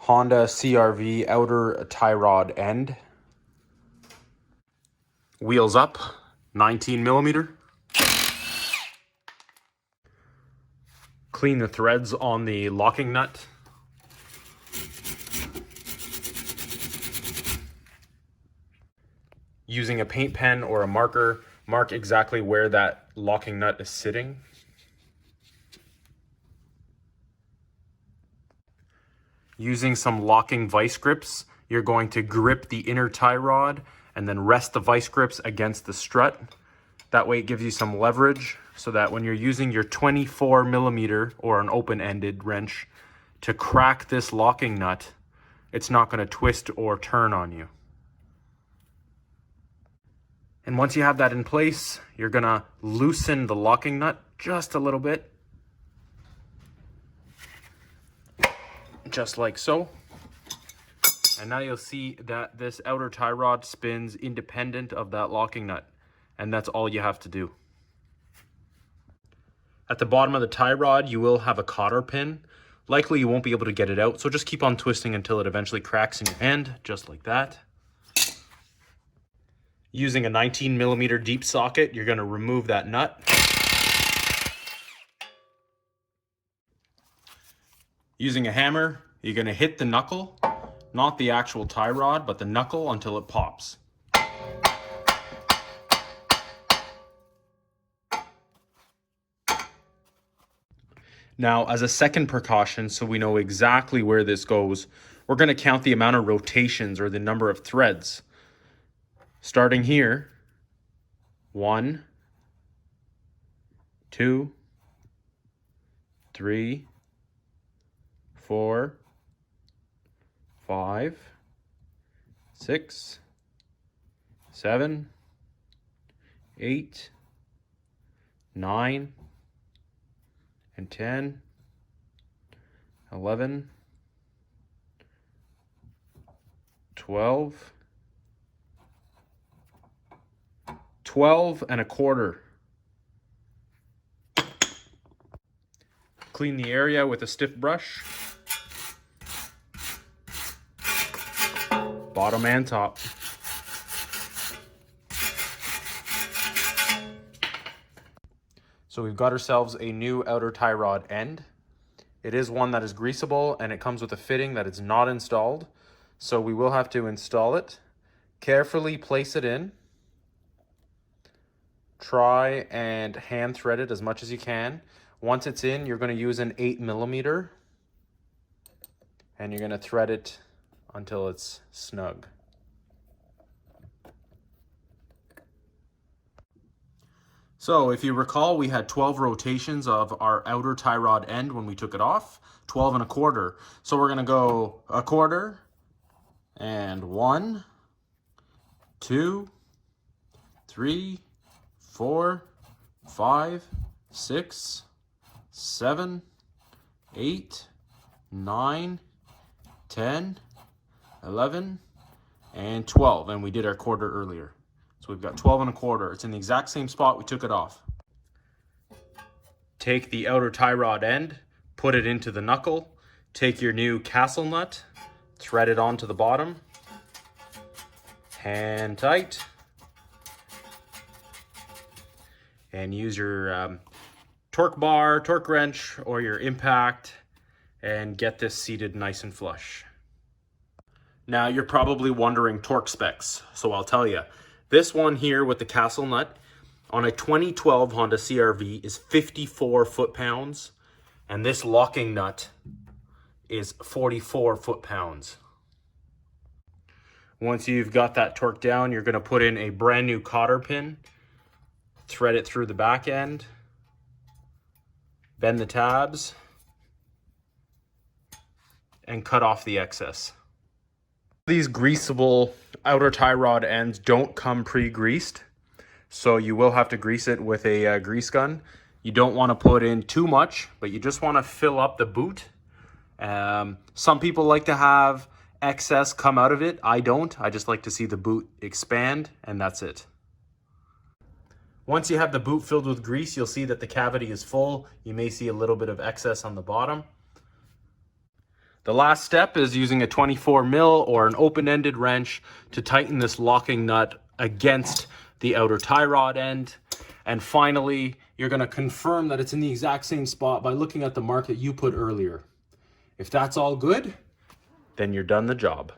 Honda CRV outer tie rod end. Wheels up, 19 millimeter. Clean the threads on the locking nut. Using a paint pen or a marker, mark exactly where that locking nut is sitting. Using some locking vice grips, you're going to grip the inner tie rod and then rest the vice grips against the strut. That way it gives you some leverage so that when you're using your 24 millimeter or an open-ended wrench to crack this locking nut, it's not going to twist or turn on you. And once you have that in place, you're going to loosen the locking nut just a little bit. Just like so. And now you'll see that this outer tie rod spins independent of that locking nut. And that's all you have to do. At the bottom of the tie rod, you will have a cotter pin. Likely you won't be able to get it out, so just keep on twisting until it eventually cracks in your hand, just like that. Using a 19 millimeter deep socket, you're going to remove that nut. Using a hammer, you're going to hit the knuckle, not the actual tie rod, but the knuckle until it pops. Now, as a second precaution, so we know exactly where this goes, we're going to count the amount of rotations or the number of threads. Starting here, 1, 2, 3, 4, 5, 6, 7, 8, 9, and 10, 11, 12, 12 and a quarter. Clean the area with a stiff brush. Bottom and top. So we've got ourselves a new outer tie rod end. It is one that is greasable and it comes with a fitting that is not installed. So we will have to install it. Carefully place it in. Try and hand thread it as much as you can. Once it's in, you're going to use an 8 millimeter and you're going to thread it until it's snug. So if you recall, we had 12 rotations of our outer tie rod end when we took it off, 12 and a quarter. So we're going to go a quarter and 1, 2, 3, 4, 5, 6, 7, 8, 9, 10, 11, and 12. And we did our quarter earlier. So we've got 12 and a quarter. It's in the exact same spot we took it off. Take the outer tie rod end, put it into the knuckle, take your new castle nut, thread it onto the bottom, hand tight, and use your torque bar, torque wrench, or your impact, and get this seated nice and flush. Now you're probably wondering torque specs, so I'll tell you. This one here with the castle nut on a 2012 Honda CRV is 54 foot-pounds, and this locking nut is 44 foot-pounds. Once you've got that torque down, you're going to put in a brand new cotter pin, thread it through the back end, bend the tabs, and cut off the excess. These greasable outer tie rod ends don't come pre-greased, so you will have to grease it with a grease gun. You don't want to put in too much, but you just want to fill up the boot. Some people like to have excess come out of it. I don't. I just like to see the boot expand, and that's it. Once you have the boot filled with grease, you'll see that the cavity is full. You may see a little bit of excess on the bottom. The last step is using a 24 mil or an open-ended wrench to tighten this locking nut against the outer tie rod end. And finally, you're going to confirm that it's in the exact same spot by looking at the mark that you put earlier. If that's all good, then you're done the job.